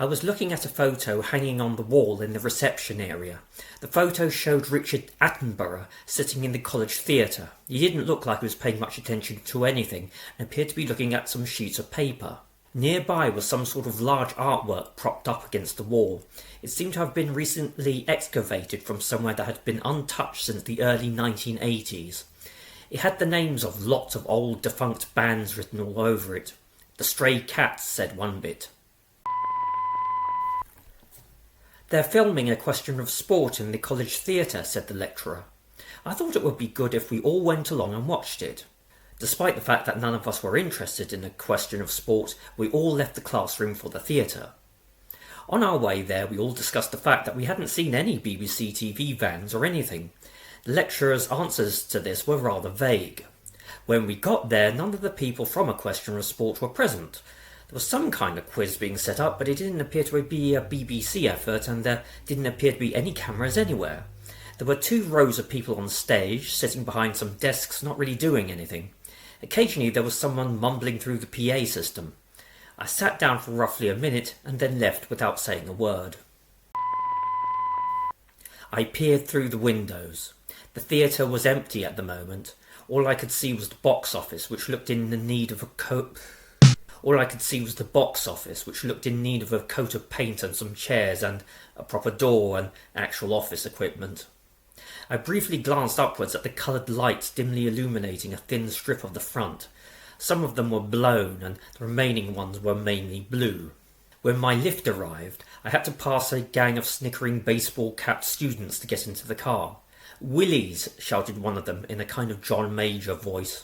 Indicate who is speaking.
Speaker 1: I was looking at a photo hanging on the wall in the reception area. The photo showed Richard Attenborough sitting in the college theatre. He didn't look like he was paying much attention to anything and appeared to be looking at some sheets of paper. Nearby was some sort of large artwork propped up against the wall. It seemed to have been recently excavated from somewhere that had been untouched since the early 1980s. It had the names of lots of old defunct bands written all over it. The Stray Cats, said one bit. They're filming A Question of Sport in the college theatre, said the lecturer. I thought it would be good if we all went along and watched it. Despite the fact that none of us were interested in A Question of Sport, we all left the classroom for the theatre. On our way there, we all discussed the fact that we hadn't seen any BBC TV vans or anything. The lecturer's answers to this were rather vague. When we got there, none of the people from A Question of Sport were present. There was some kind of quiz being set up, but it didn't appear to be a BBC effort, and there didn't appear to be any cameras anywhere. There were 2 rows of people on stage, sitting behind some desks, not really doing anything. Occasionally there was someone mumbling through the PA system. I sat down for roughly a minute, and then left without saying a word. I peered through the windows. The theatre was empty at the moment. All I could see was the box office, which looked in need of a coat of paint and some chairs and a proper door and actual office equipment. I briefly glanced upwards at the coloured lights dimly illuminating a thin strip of the front. Some of them were blown and the remaining ones were mainly blue. When my lift arrived, I had to pass a gang of snickering baseball-capped students to get into the car. "Willies!" shouted one of them in a kind of John Major voice.